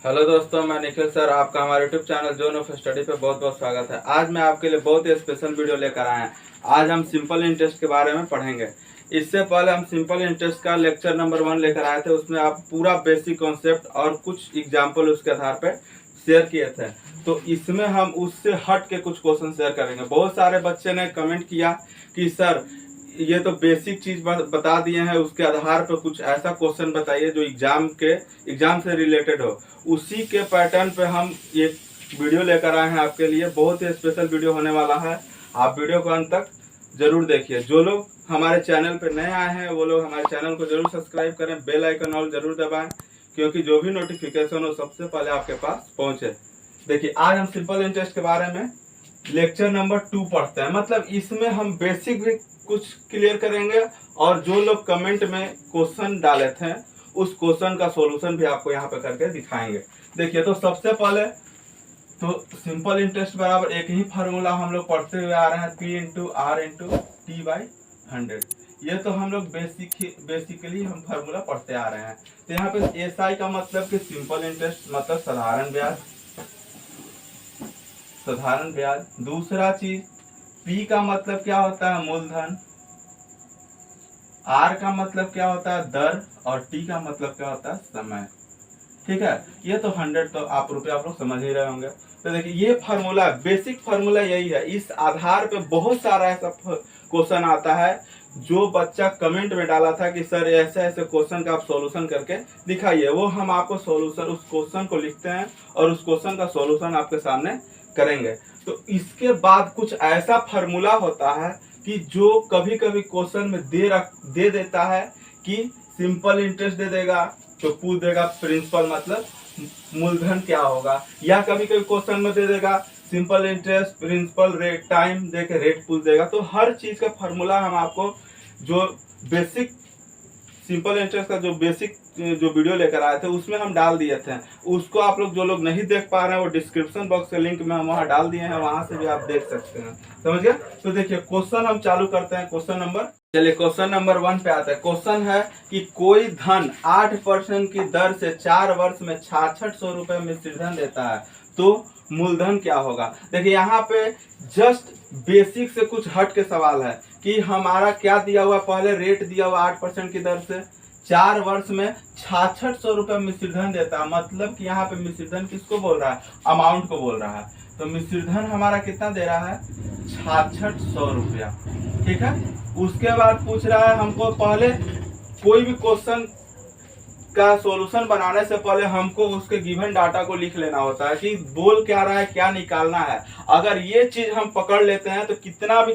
Hello दोस्तों, मैं Nikhil sir, आपका हमारे YouTube channel zone of study पे बहुत बहुत स्वागत है। आज मैं आपके लिए बहुत ही स्पेशल वीडियो लेकर आए हैं। आज हम सिंपल इंटरेस्ट के बारे में पढ़ेंगे। इससे पहले हम सिंपल इंटरेस्ट का लेक्चर नंबर 1 लेकर आए थे। उसमें आप पूरा बेसिक कॉन्सेप्ट और कुछ एग्जाम्पल उसके आधार पर शेयर किए थे। तो इसमें हम उससे हट के कुछ क्वेश्चन शेयर करेंगे। बहुत सारे बच्चे ने कमेंट किया कि सर ये तो बेसिक चीज बता दिए हैं, उसके आधार पर कुछ ऐसा क्वेश्चन बताइए जो एग्जाम से रिलेटेड हो। उसी के पैटर्न पे हम ये वीडियो लेकर आए हैं आपके लिए। बहुत ही स्पेशल वीडियो होने वाला है। आप वीडियो को अंत तक जरूर देखिए। जो लोग हमारे चैनल पे नए आए हैं वो लोग हमारे चैनल को जरूर सब्सक्राइब करें, बेल आइकन ऑल जरूर दबाएं, क्योंकि जो भी नोटिफिकेशन हो सबसे पहले आपके पास पहुंचे। देखिए, आज हम सिंपल इंटरेस्ट के बारे में लेक्चर नंबर 2 पढ़ते हैं। मतलब इसमें हम बेसिक भी कुछ क्लियर करेंगे और जो लोग कमेंट में क्वेश्चन डाले थे उस क्वेश्चन का सॉल्यूशन भी आपको यहाँ पे करके दिखाएंगे। देखिए, तो सबसे पहले तो सिंपल इंटरेस्ट बराबर एक ही फार्मूला हम लोग पढ़ते हुए आ रहे हैं, P into R into T by 100। ये तो हम लोग बेसिकली हम फार्मूला पढ़ते आ रहे हैं। तो यहाँ पे SI का मतलब कि सिंपल इंटरेस्ट मतलब साधारण ब्याज। दूसरा चीज P का मतलब क्या होता है, मूलधन। R का मतलब क्या होता है, दर। और T का मतलब क्या होता है, समय। ठीक है, ये तो 100 तो आप लोग समझ ही रहे होंगे। तो देखिए, ये फार्मूला बेसिक फार्मूला यही है। इस आधार पे बहुत सारा ऐसा क्वेश्चन आता है जो बच्चा कमेंट में डाला था कि सर ऐसे ऐसे क्वेश्चन का आप सॉल्यूशन करके दिखाइए। वो हम आपको सॉल्यूशन उस क्वेश्चन को लिखते हैं और उस क्वेश्चन का सॉल्यूशन आपके सामने करेंगे। तो इसके बाद कुछ ऐसा फार्मूला होता है कि जो कभी कभी क्वेश्चन में दे देता है कि सिंपल इंटरेस्ट दे देगा तो पूछ देगा प्रिंसिपल मतलब मूलधन क्या होगा, या कभी कभी क्वेश्चन में दे देगा simple interest principal rate time देके रेट पूछ देगा। तो हर चीज का फार्मूला हम आपको जो बेसिक सिंपल इंटरेस्ट का जो वीडियो लेकर आए थे उसमें हम डाल दिए थे। उसको आप लोग जो लोग नहीं देख पा रहे हैं वो डिस्क्रिप्शन बॉक्स के लिंक में हम वहां डाल दिए हैं, वहां से भी आप देख सकते हैं। समझ गए? तो देखिए, क्वेश्चन हम चालू करते हैं। क्वेश्चन नंबर 1 पे आता है। क्वेश्चन है कि कोई धन 8% की दर से 4 वर्ष में 6600 रुपए मिश्र धन देता है, तो मूलधन क्या होगा। देखिए, यहाँ पे जस्ट बेसिक से कुछ हट के सवाल है कि हमारा क्या दिया हुआ, पहले रेट दिया हुआ 8% की दर से 4 वर्ष में 6600 रुपए मिश्रधन देता है। मतलब कि यहाँ पे मिश्रधन किसको बोल रहा है, अमाउंट को बोल रहा है। तो मिश्रधन हमारा कितना दे रहा है, 6600 रुपया। ठीक है, उसके बाद पूछ रहा है हमको, पहले कोई भी क्वेश्चन का सॉल्यूशन बनाने से पहले हमको उसके गिवन डाटा को लिख लेना होता है कि बोल क्या रहा है, क्या निकालना है। अगर ये चीज हम पकड़ लेते हैं तो कितना भी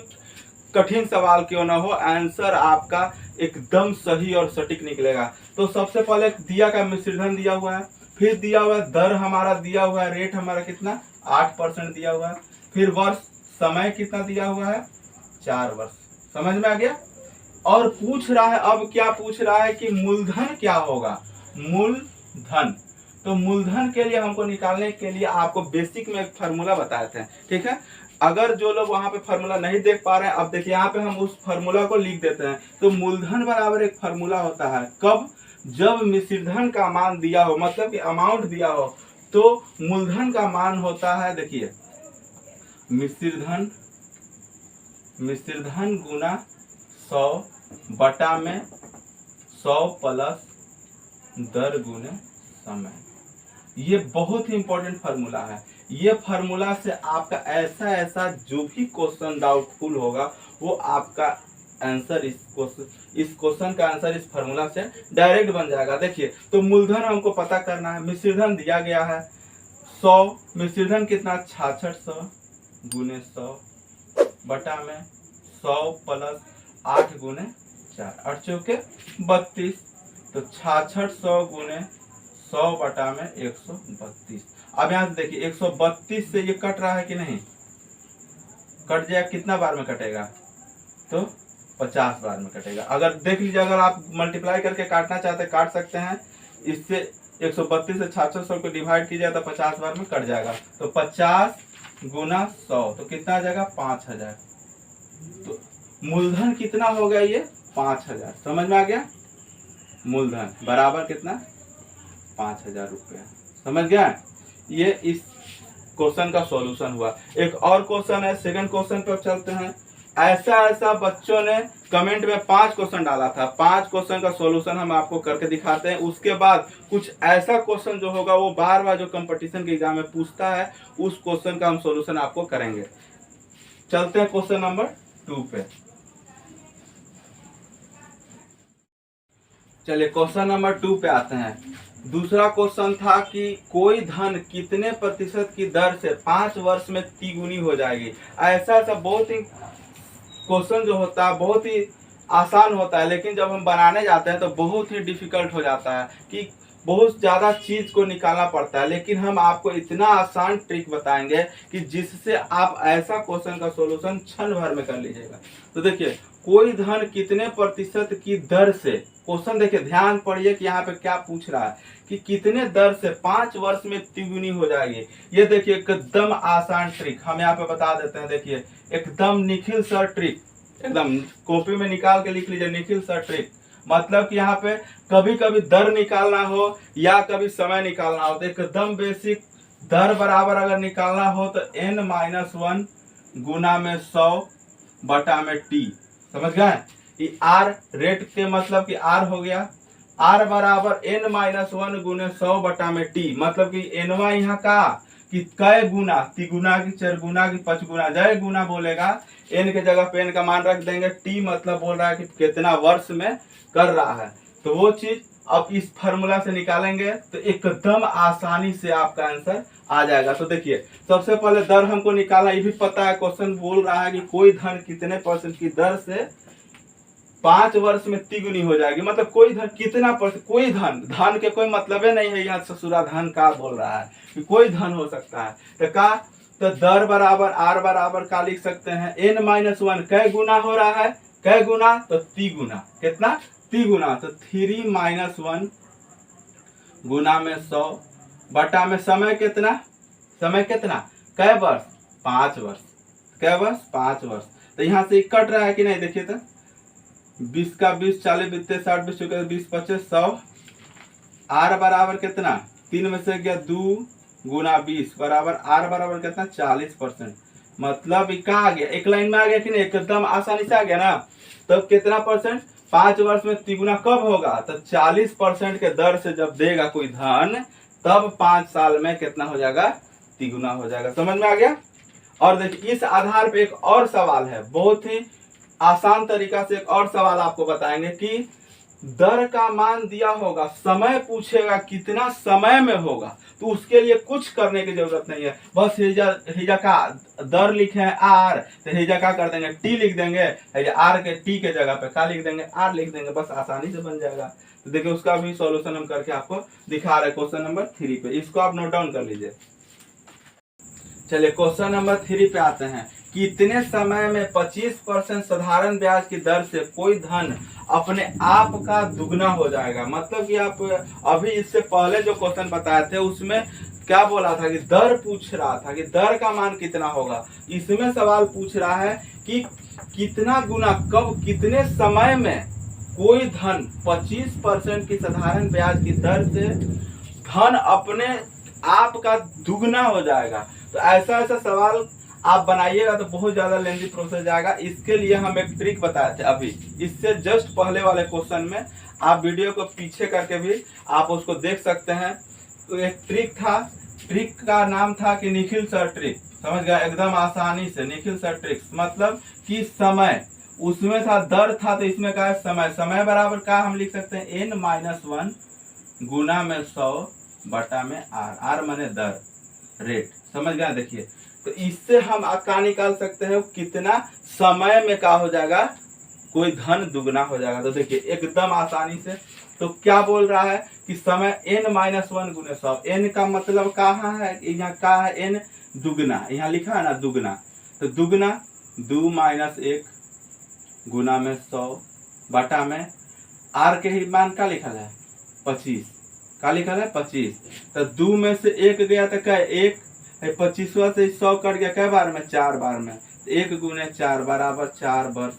कठिन सवाल क्यों ना हो, आंसर आपका एकदम सही और सटीक निकलेगा। तो सबसे पहले दिया का मिश्रधन दिया हुआ है, फिर दिया हुआ है दर हमारा दिया हुआ है, रेट हमारा कितना 8% दिया हुआ है, फिर वर्ष समय कितना दिया हुआ है 4 वर्ष। समझ में आ गया? और पूछ रहा है, अब क्या पूछ रहा है कि मूलधन क्या होगा, मूलधन। तो मूलधन के लिए हमको निकालने के लिए आपको बेसिक में एक फार्मूला बताए थे। ठीक है, अगर जो लोग वहां पे फार्मूला नहीं देख पा रहे हैं, अब देखिए यहाँ पे हम उस फार्मूला को लिख देते हैं। तो मूलधन बराबर एक फार्मूला होता है, कब, जब मिश्रधन का मान दिया हो, मतलब कि अमाउंट दिया हो, तो मूलधन का मान होता है, देखिए मिश्रधन गुना 100 बटा में 100 प्लस दर गुने समय। ये बहुत ही इंपॉर्टेंट फार्मूला है। ये फार्मूला से आपका ऐसा जो भी क्वेश्चन डाउटफुल होगा वो आपका आंसर इस क्वेश्चन का आंसर इस फार्मूला से डायरेक्ट बन जाएगा। देखिए, तो मूलधन हमको पता करना है, मिश्रधन दिया गया है 100, मिश्रधन कितना 6600 गुने 100 बटा में 100 प्लस 8 गुने 4, 8 चौके 32। तो 6600 गुने 100 बटा में 132। अब यहाँ से देखिए 132 से ये कट रहा है कि नहीं, कट जाएगा, कितना बार में कटेगा, तो 50 बार में कटेगा। अगर देख लीजिए, अगर आप मल्टीप्लाई करके काटना चाहते हैं काट सकते हैं। इससे 132 से 6600 को डिवाइड कीजिए तो 50 बार में कट जाएगा। तो 50 गुना 100 तो कितना आ जाएगा, 5000। तो मूलधन कितना हो गया, ये 5000। समझ में आ गया? मूलधन बराबर कितना, 5000 रुपया। समझ गया? ये इस क्वेश्चन का सॉल्यूशन हुआ। एक और क्वेश्चन है, सेकंड क्वेश्चन पर चलते हैं। ऐसा ऐसा बच्चों ने कमेंट में 5 क्वेश्चन डाला था, 5 क्वेश्चन का सॉल्यूशन हम आपको करके दिखाते हैं। उसके बाद कुछ ऐसा क्वेश्चन जो होगा वो बार बार जो कंपटीशन के एग्जाम में पूछता है, उस क्वेश्चन का हम सॉल्यूशन आपको करेंगे। चलते हैं क्वेश्चन नंबर 2 पे। चलिए क्वेश्चन नंबर 2 पे आते हैं। दूसरा क्वेश्चन था कि कोई धन कितने प्रतिशत की दर से 5 वर्ष में तिगुनी हो जाएगी। ऐसा ऐसा बहुत ही क्वेश्चन जो होता है बहुत ही आसान होता है, लेकिन जब हम बनाने जाते हैं तो बहुत ही डिफिकल्ट हो जाता है कि बहुत ज़्यादा चीज़ को निकालना पड़ता है। लेकिन हम आपको इतना आसान ट्रिक बताएंगे कि जिससे आप ऐसा क्वेश्चन का सॉल्यूशन क्षण भर में कर लीजिएगा। तो देखिए, कोई धन कितने प्रतिशत की दर से, क्वेश्चन देखिए ध्यान पड़िए कि यहाँ पे क्या पूछ रहा है कि कितने दर से 5 वर्ष में तिगुनी हो जाएगी। ये देखिए एकदम आसान ट्रिक हम यहाँ पे बता देते हैं। देखिए एकदम निखिल सर ट्रिक, एकदम कॉपी में निकाल के लिख लीजिए, निखिल सर ट्रिक। मतलब कि यहाँ पे कभी कभी दर निकालना हो या कभी समय निकालना हो तो एकदम बेसिक, दर बराबर अगर निकालना हो तो n-1 गुना में 100 बटा में t। समझ गए? ये r रेट के मतलब कि r हो गया, r बराबर n-1 गुने 100 बटा में t। मतलब कि nवा यहाँ का कि कै गुना, तिगुना की चरगुना की पचगुना, जय गुना बोलेगा, n के जगह पे n का मान रख देंगे, t मतलब बोल रहा है कि कितना वर्ष में कर रहा है। तो वो चीज अब इस फार्मूला से निकालेंगे तो एकदम आसानी से आपका आंसर आ जाएगा। तो देखिए सबसे पहले दर हमको निकालना, ये भी पता है क्वेश्चन बोल रहा है कि कोई धन कितने परसेंट की दर से 5 वर्ष में तिगुनी हो जाएगी। मतलब कोई धन कितना परसेंट, कोई धन, धन के कोई मतलब नहीं है यहाँ ससुरा धन का बोल रहा है कि कोई धन हो सकता है। तो का तो दर बराबर r बराबर का लिख सकते हैं n-1 कै गुना हो रहा है, कै गुना तो तिगुना, कितना तिगुना, तो 3-1 गुना में 100 बटा में समय कितना, समय कितना, कै वर्ष, 5 वर्ष, कै वर्ष, 5 वर्ष। तो यहाँ से कट रहा है कि नहीं, देखिए तो 20 का 20, 40 बीते 60 20 चुके 20 25 100, r बराबर कितना, 3 में से गया 2 गुना 20 बराबर r बराबर कितना 40%। मतलब क्या आ गया, एक लाइन में आ गया कि नहीं, एकदम आसानी से आ गया ना। तो कितना परसेंट, 5 वर्ष में तिगुना कब होगा, तो 40% के दर से जब देगा कोई धन तब 5 साल में कितना हो जाएगा, तिगुना हो जाएगा। समझ में आ गया? और देखिए इस आधार पे एक और सवाल है, बहुत ही आसान तरीका से एक और सवाल आपको बताएंगे कि दर का मान दिया होगा, समय पूछेगा कितना समय में होगा, तो उसके लिए कुछ करने की जरूरत नहीं है। बस हिजा का दर लिखे हैं r, तो हिजा का कर देंगे t लिख देंगे, r के t के जगह पे का लिख देंगे, r लिख देंगे, बस आसानी से बन जाएगा। तो देखिए उसका भी सॉल्यूशन हम करके आपको दिखा रहे हैं क्वेश्चन नंबर 3 पे, इसको आप नोट डाउन कर लीजिए। चलिए क्वेश्चन नंबर 3 पे आते हैं। कितने समय में 25% साधारण ब्याज की दर से कोई धन अपने आप का दुगना हो जाएगा। मतलब कि आप अभी इससे पहले जो क्वेश्चन बताए थे उसमें क्या बोला था कि दर पूछ रहा था कि दर का मान कितना होगा। इसमें सवाल पूछ रहा है कि कितना गुना, कब, कितने समय में कोई धन 25% की साधारण ब्याज की दर से धन अपने आप का दुगना हो जाएगा। तो ऐसा ऐसा सवाल आप बनाइएगा तो बहुत ज्यादा लेंथी प्रोसेस जाएगा। इसके लिए हम एक ट्रिक बताए थे अभी, इससे जस्ट पहले वाले क्वेश्चन में, आप वीडियो को पीछे करके भी आप उसको देख सकते हैं। तो एक ट्रिक था, ट्रिक का नाम था कि निखिल सर ट्रिक। समझ गया? एकदम आसानी से निखिल सर ट्रिक, मतलब कि समय उसमें था, दर था तो इसमें क्या है समय, समय बराबर का हम लिख सकते हैं n-1 गुना में 100 बटा में r, r माने दर, रेट। समझ गया? देखिए तो इससे हम क्या निकाल सकते हैं, कितना समय में क्या हो जाएगा, कोई धन दुगना हो जाएगा। तो देखिए एकदम आसानी से, तो क्या बोल रहा है कि समय n-1 गुने 100, n का मतलब कहाँ है, यहाँ क्या है, n दुगना, यहाँ लिखा है ना दुगना, तो दुगना 2-1 गुना में 100 बटा में r के ही मान का लिखा है 25, का लिखा है 25। तो 2 में से 1 गया तो क्या, 1, 25 से 100 कट गया कै बार में, 4 बार में, 1 गुने 4 बराबर 4 वर्ष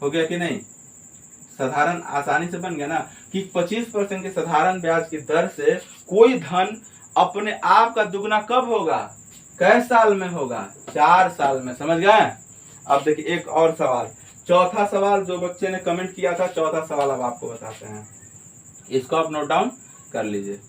हो गया कि नहीं। साधारण आसानी से बन गया ना कि 25% के साधारण ब्याज की दर से कोई धन अपने आप का दुगना कब होगा, कै साल में होगा, 4 साल में। समझ गए। अब देखिए एक और सवाल, चौथा सवाल जो बच्चे ने कमेंट किया था, चौथा सवाल अब आपको बताते हैं, इसको आप नोट डाउन कर लीजिए।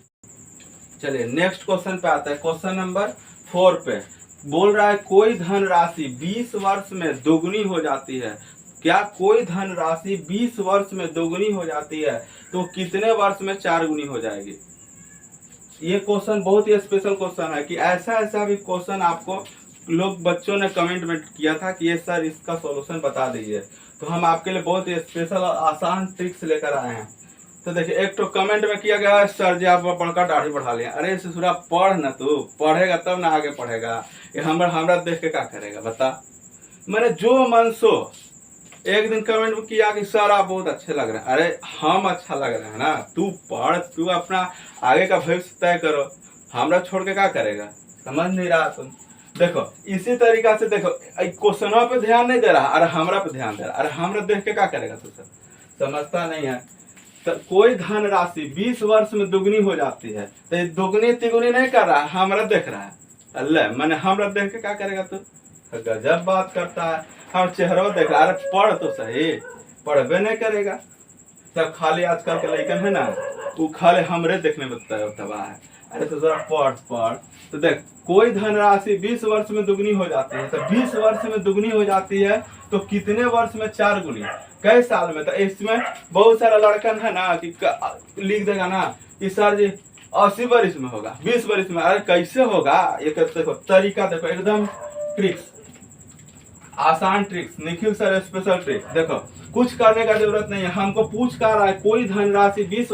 चलिए नेक्स्ट क्वेश्चन पे आता है। क्वेश्चन नंबर 4 पे बोल रहा है कोई धनराशि 20 वर्ष में दोगुनी हो जाती है। क्या कोई धनराशि 20 वर्ष में दोगुनी हो जाती है तो कितने वर्ष में 4 गुनी हो जाएगी। ये क्वेश्चन बहुत ही स्पेशल क्वेश्चन है कि ऐसा भी क्वेश्चन आपको लोग बच्चों ने कमेंट में किया था कि ये सर इसका सॉल्यूशन बता दीजिए, तो हम आपके लिए बहुत ही स्पेशल और आसान ट्रिक्स लेकर आए हैं। तो देखिए एक तो कमेंट में किया गया है सर जी आप पढ़कर दाढ़ी बढ़ा लिया। अरे ससुरा पढ़ ना, तू पढ़ेगा तब ना आगे पढ़ेगा, ये हमरा देख के क्या करेगा बता। मैंने जो मन सो। एक दिन कमेंट में किया कि सर आप बहुत अच्छे लग रहे हैं। अरे हम अच्छा लग रहे हैं ना, तू पढ़, तू अपना आगे का भविष्य तय करो, हमरा छोड़ के क्या करेगा। समझ नहीं रहा तुम। देखो इसी तरीका से देखो क्वेश्चनों पे ध्यान नहीं दे रहा, अरे हमरा पे ध्यान दे रहा, अरे हमरा देख के क्या करेगा तू सर, समझता नहीं है। तो कोई धनराशि 20 वर्ष में दुगनी हो जाती है, तो ये दुगनी तिगुनी नहीं कर रहा है, हमरा देख रहा है। अल्लाह मैंने हमरा देख के क्या करेगा तू, गजब बात करता है। हम चेहरा देख रहा, अरे पढ़ तो सही, पढ़बे नहीं करेगा। सब खाली आजकल के लड़कन है ना, वो खाली हमरे देखने में तबाह है। अरे तो जरा पढ़। तो देख कोई धनराशि 20 वर्ष में दुगनी हो जाती है, तो 20 वर्ष में दुगनी हो जाती है तो कितने वर्ष में 4 गुनी, कई साल में। तो इसमें बहुत सारा लड़कन है ना कि लिख देगा ना कि सर जी 80 वर्ष में होगा, 20 वर्ष में। अरे कैसे होगा, ये देखो तरीका देखो, एकदम ट्रिक्स, आसान tricks, Nikhil sir special trick. देखो कुछ करने का जरूरत नहीं है, हमको पूछ कर रहा है कोई धनराशि 20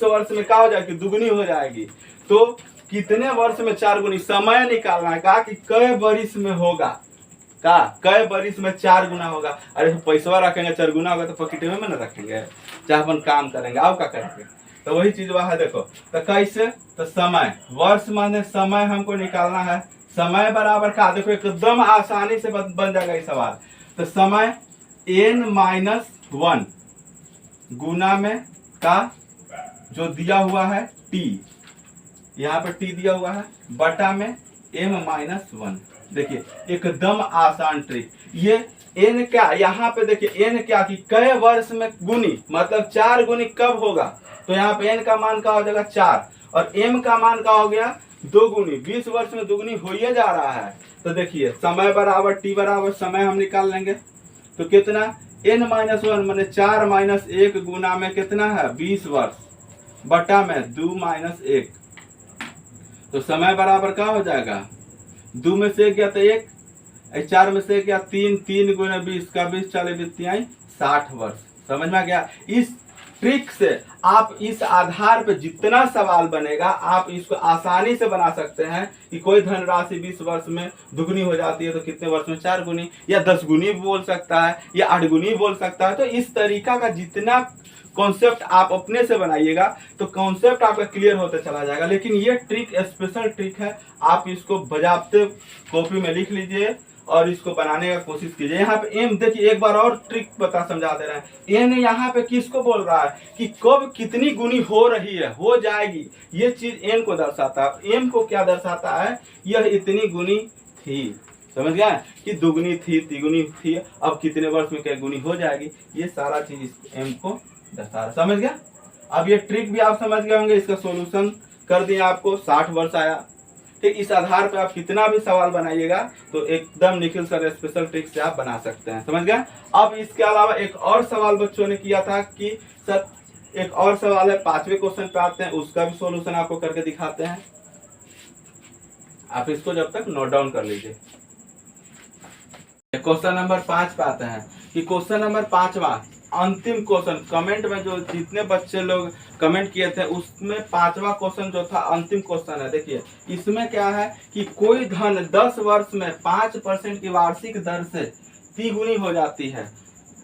वर्ष में क्या हो जाएगी, दुगनी हो जाएगी, तो कितने वर्ष में 4 गुनी। समय निकालना है, कहा कि कई वर्ष में होगा, कई वर्ष में 4 गुना होगा। अरे पैसा रखेंगे 4 गुना होगा तो पॉकेट में न रखेंगे, चाहे अपन काम करेंगे, आप क्या करेंगे। तो वही चीज वह है। देखो तो कैसे, तो समय, वर्ष माने समय हमको निकालना है। समय बराबर का, देखो एकदम आसानी से बन जाएगा ये सवाल। तो समय n-1 गुना में का जो दिया हुआ है t, यहाँ पे t दिया हुआ है, बटा में m-1। देखिए एकदम आसान ट्रिक। ये n क्या, यहाँ पे देखिए n क्या कि कई वर्ष में गुनी, मतलब 4 गुनी कब होगा। तो यहाँ पे n का मान का हो जाएगा 4 और m का मान का हो गया 2 गुनी। 20 वर्ष में दुगनी हो ही जा रहा है। तो देखिए समय बराबर t बराबर समय हम निकाल लेंगे, तो कितना n-1 मैंने 4 - 1 गुना में कितना है 20 वर्ष, बटा में 2 - 1। तो समय बराबर क्या हो जाएगा, 2 में से 1 गया तो 1, 4 में से 1 गया 3, 3 गुना 20 का 20 40 20 60 वर्ष। समझ में आ गया। इस ट्रिक से आप इस आधार पे जितना सवाल बनेगा आप इसको आसानी से बना सकते हैं कि कोई धनराशि 20 वर्ष में दुगनी हो जाती है तो कितने वर्ष में 4 गुनी, या 10 गुनी भी बोल सकता है, या 8 गुनी बोल सकता है। तो इस तरीका का जितना कॉन्सेप्ट आप अपने से बनाइएगा तो कॉन्सेप्ट आपका क्लियर होते चला जाएगा। लेकिन ये ट्रिक स्पेशल ट्रिक है, आप इसको बजाते कॉपी में लिख लीजिए और इसको बनाने का कोशिश कीजिए। यहाँ पे एम देखिए, एक बार और ट्रिक समझा दे रहे हैं। एन यहाँ पे किसको बोल रहा है कि कब कितनी गुनी हो रही है, हो जाएगी, ये चीज एन को दर्शाता है। एम को क्या दर्शाता है, यह इतनी गुनी थी। समझ गया कि दुगनी थी, तिगुनी थी, अब कितने वर्ष में क्या गुनी हो जाएगी, ये सारा चीज इस एम को दर्शा रहा। समझ गया। अब ये ट्रिक भी आप समझ गए होंगे, इसका सोल्यूशन कर दिया आपको, 60 वर्ष आया। ठीक, इस आधार पे आप कितना भी सवाल बनाइएगा तो एकदम निखिल सर स्पेशल ट्रिक से आप बना सकते हैं। समझ गए। अब इसके अलावा एक और सवाल बच्चों ने किया था कि सर एक और सवाल है, 5वें क्वेश्चन पे आते हैं, उसका भी सॉल्यूशन आपको करके दिखाते हैं। आप इसको जब तक नोट डाउन कर लीजिए। क्वेश्चन नंबर 5 पे आते हैं कि क्वेश्चन नंबर 5वां अंतिम क्वेश्चन, कमेंट में जो जितने बच्चे लोग कमेंट किए थे उसमें 5वां क्वेश्चन जो था अंतिम क्वेश्चन है। देखिए इसमें क्या है कि कोई धन 10 वर्ष में 5% की वार्षिक दर से तिगुनी हो जाती है,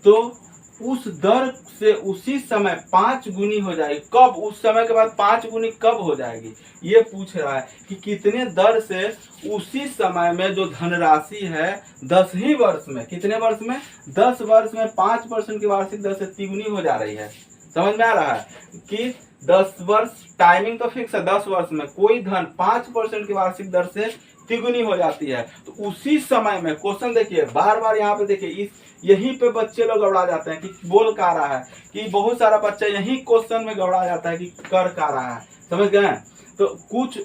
तो उस दर से उसी समय 5 गुनी हो जाएगी। कब, उस समय के बाद 5 गुनी कब हो जाएगी, ये पूछ रहा है कि कितने दर से उसी समय में जो धनराशि है 10 ही वर्ष में, कितने वर्ष में, 10 वर्ष में 5% की वार्षिक दर से तिगुनी हो जा रही है। समझ में आ रहा है कि 10 वर्ष टाइमिंग तो फिक्स है, 10 वर्ष में कोई धन 5% की वार्षिक दर से तिगुनी हो जाती है। तो उसी समय में क्वेश्चन देखिए, बार बार यहाँ पे देखिए, इस यहीं पे बच्चे लोग गड़बड़ा जाते हैं कि बोल का रहा है, कि बहुत सारा बच्चा यही क्वेश्चन में गड़बड़ा जाता है कि कर का रहा है। समझ गए? तो कुछ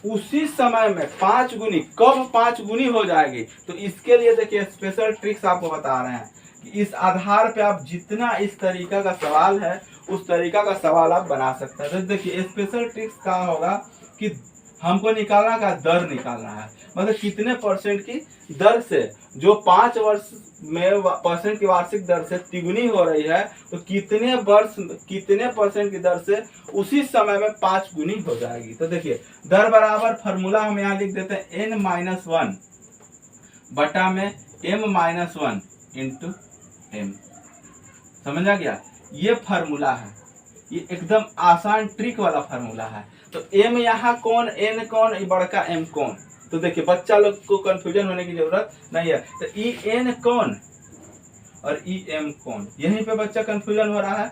उसी समय में 5 गुनी, कब 5 गुनी हो जाएगी, तो इसके लिए देखिए स्पेशल ट्रिक्स आपको बता रहे हैं कि इस आधार पे आप जितना इस तरीका का सवाल है उस तरीका का सवाल आप बना सकते हैं। तो देखिए स्पेशल ट्रिक्स क्या होगा कि हमको निकालना का दर निकालना है, मतलब कितने परसेंट की दर से जो 5 वर्ष में परसेंट की वार्षिक दर से तिगुनी हो रही है, तो कितने परसेंट की दर से उसी समय में 5 गुनी हो जाएगी। तो देखिए दर बराबर फॉर्मूला हम यहाँ लिख देते हैं n-1 बटा में m-1 इंटू m। समझ आ गया? ये फार्मूला है, ये एकदम आसान ट्रिक वाला फार्मूला है। तो m यहाँ कौन, n कौन, बड़का m कौन, तो देखिए बच्चा लोग को कंफ्यूजन होने की जरूरत नहीं है। तो ई एन कौन और ई एम कौन, यहीं पे बच्चा कंफ्यूजन हो रहा है,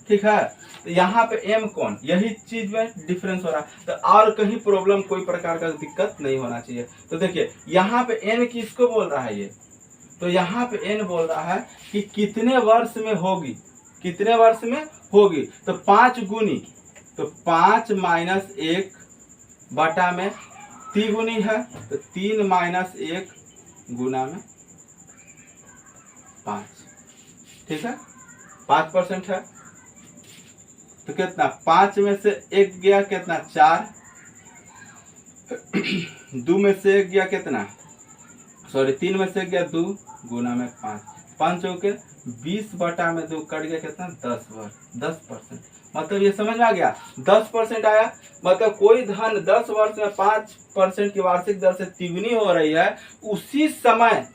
ठीक है। तो यहाँ पे एम कौन, यही चीज में डिफरेंस हो रहा है। तो और कहीं प्रॉब्लम कोई प्रकार का दिक्कत नहीं होना चाहिए। तो देखिए यहाँ पे एन किसको बोल रहा है ये, तो यहाँ पे एन बोल रहा है कि कितने वर्ष में होगी, कितने वर्ष में होगी। तो 5 गुनी, तो 5 माइनस 1 बटा में तिगुनी है, तो 3 माइनस 1 गुना में 5, ठीक है, 5% है। तो कितना, 5 में से 1 गया कितना, 4, 2 में से 1 गया कितना, सॉरी 3 में से 1 गया 2 गुना में 5, 5 चौके 20 बटा में 2 कट गया कितना, 10%। मतलब ये समझ में आ गया, 10% आया। मतलब कोई धन 10 वर्ष में 5% की वार्षिक दर से तिगुनी हो रही है, उसी समय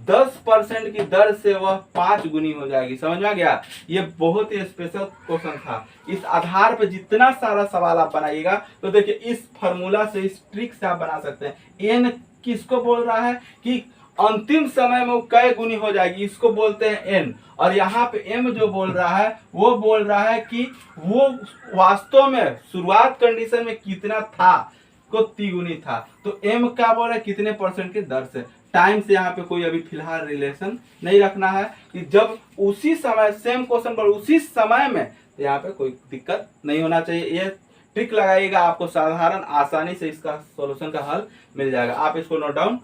10% की दर से वह 5 गुनी हो जाएगी। समझ में आ गया? ये बहुत ही स्पेशल क्वेश्चन था। इस आधार पर जितना सारा सवाल आप बनाइएगा, तो देखिए इस फॉर्मूला से, इस ट्रिक से आप बना सकते हैं। एन किसको बोल रहा है कि अंतिम समय में वो कै गुनी हो जाएगी, इसको बोलते हैं एन। और यहाँ पे एम जो बोल रहा है वो बोल रहा है कि वो वास्तव में शुरुआत कंडीशन में कितना था, को तिगुनी था। तो एम क्या बोल रहा है, कितने परसेंट की दर से। टाइम से यहाँ पे कोई अभी फिलहाल रिलेशन नहीं रखना है, कि जब उसी समय सेम क्वेश्चन पर उसी समय में, तो यहाँ पे कोई दिक्कत नहीं होना चाहिए। ये ट्रिक लगाइएगा, आपको साधारण आसानी से इसका सॉल्यूशन का हल मिल जाएगा। आप इसको नोट डाउन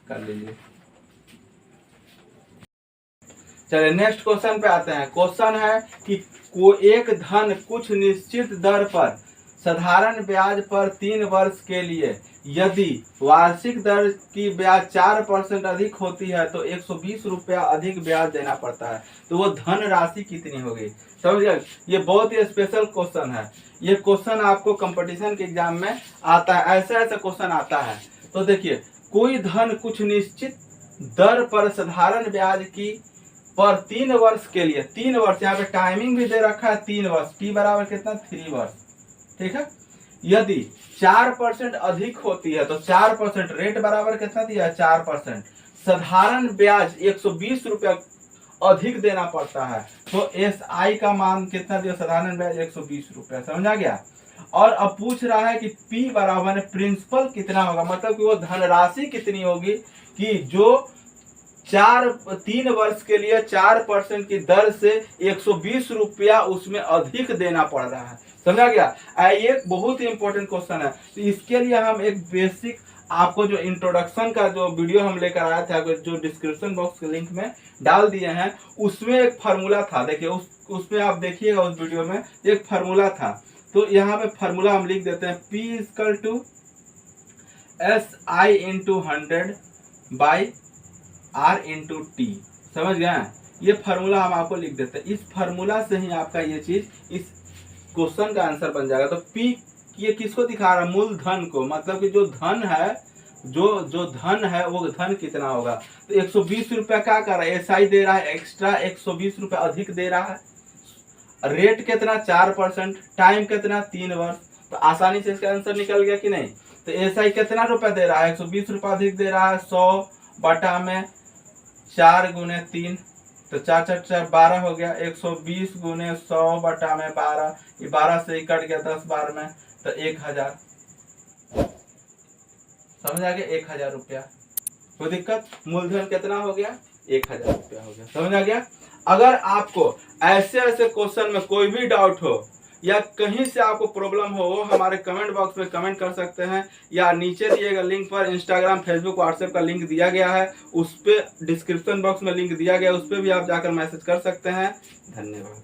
कर लीजिए। चलिए नेक्स्ट क्वेश्चन पे आते हैं। क्वेश्चन है कि एक धन कुछ निश्चित दर पर साधारण ब्याज पर 3 वर्ष के लिए यदि वार्षिक दर की ब्याज 4% अधिक होती है तो 120 रुपया अधिक ब्याज देना पड़ता है। तो वो धन राशि कितनी होगी। समझ गए? ये बहुत ही स्पेशल क्वेश्चन है। ये क्वेश्चन आपको कंपटीशन के एग्जाम में आता है, ऐसा क्वेश्चन आता है। तो देखिए कोई धन कुछ निश्चित दर पर साधारण ब्याज की पर 3 वर्ष के लिए, 3 वर्ष, यहाँ पे टाइमिंग भी दे रखा है 3 वर्ष, टी बराबर कितना, 3 वर्ष, ठीक है। यदि 4% अधिक होती है तो 4%, रेट बराबर कितना दिया है, 4%, साधारण ब्याज 120 रुपया अधिक देना पड़ता है। तो एस आई का मान कितना दिया, साधारण ब्याज 120 रुपया। समझ आ गया? और अब पूछ रहा है कि पी बराबर प्रिंसिपल कितना होगा, मतलब कि वो धनराशि कितनी होगी कि जो 3 वर्ष के लिए 4% की दर से 120 रुपया उसमें अधिक देना पड़ रहा है। समझा गया? ये बहुत ही इंपॉर्टेंट क्वेश्चन है। तो इसके लिए हम एक बेसिक, आपको जो इंट्रोडक्शन का जो वीडियो हम लेकर आया था, जो डिस्क्रिप्शन बॉक्स के लिंक में डाल दिए हैं, उसमें एक फार्मूला था। देखिए उसमें आप देखिएगा, उस वीडियो में एक फार्मूला था। तो यहाँ पे फार्मूला हम लिख देते हैं, P equal to SI into 100 by R into T. समझ गए? ये फार्मूला हम आपको लिख देते हैं। इस फार्मूला से ही आपका ये चीज, इस क्वेश्चन का आंसर बन जाएगा। तो P ये किसको दिखा रहा है, मूल धन को, मतलब कि जो धन है, जो धन है वो धन कितना होगा। तो 120 रुपया क्या कर रहा है, SI दे रहा है एक्स्ट्रा, 120 रुपया अधिक दे रहा है। रेट कितना, 4%, टाइम कितना, 3 वर्ष। तो आसानी से इसका आंसर निकल गया कि नहीं। तो SI कितना रुपया दे रहा है, 120 रुपया अधिक दे रहा है, 100 बटा में 4 गुने 3, तो 4 4 4 12 हो गया, 120 गुने 100 बटा में 12, ये 12 से ही कट गया 10 बार में, तो 1000। समझ आ गया, 1000 रुपया। कोई दिक्कत? मूलधन कितना हो गया? 1000 रुपया हो गया। समझ आ गया। अगर आपको ऐसे ऐसे क्वेश्चन में कोई भी डाउट हो या कहीं से आपको प्रॉब्लम हो, वो हमारे कमेंट बॉक्स में कमेंट कर सकते हैं, या नीचे दिए गए लिंक पर इंस्टाग्राम, फेसबुक, व्हाट्सएप का लिंक दिया गया है, उस पर डिस्क्रिप्शन बॉक्स में लिंक दिया गया है, उस पर भी आप जाकर मैसेज कर सकते हैं। धन्यवाद।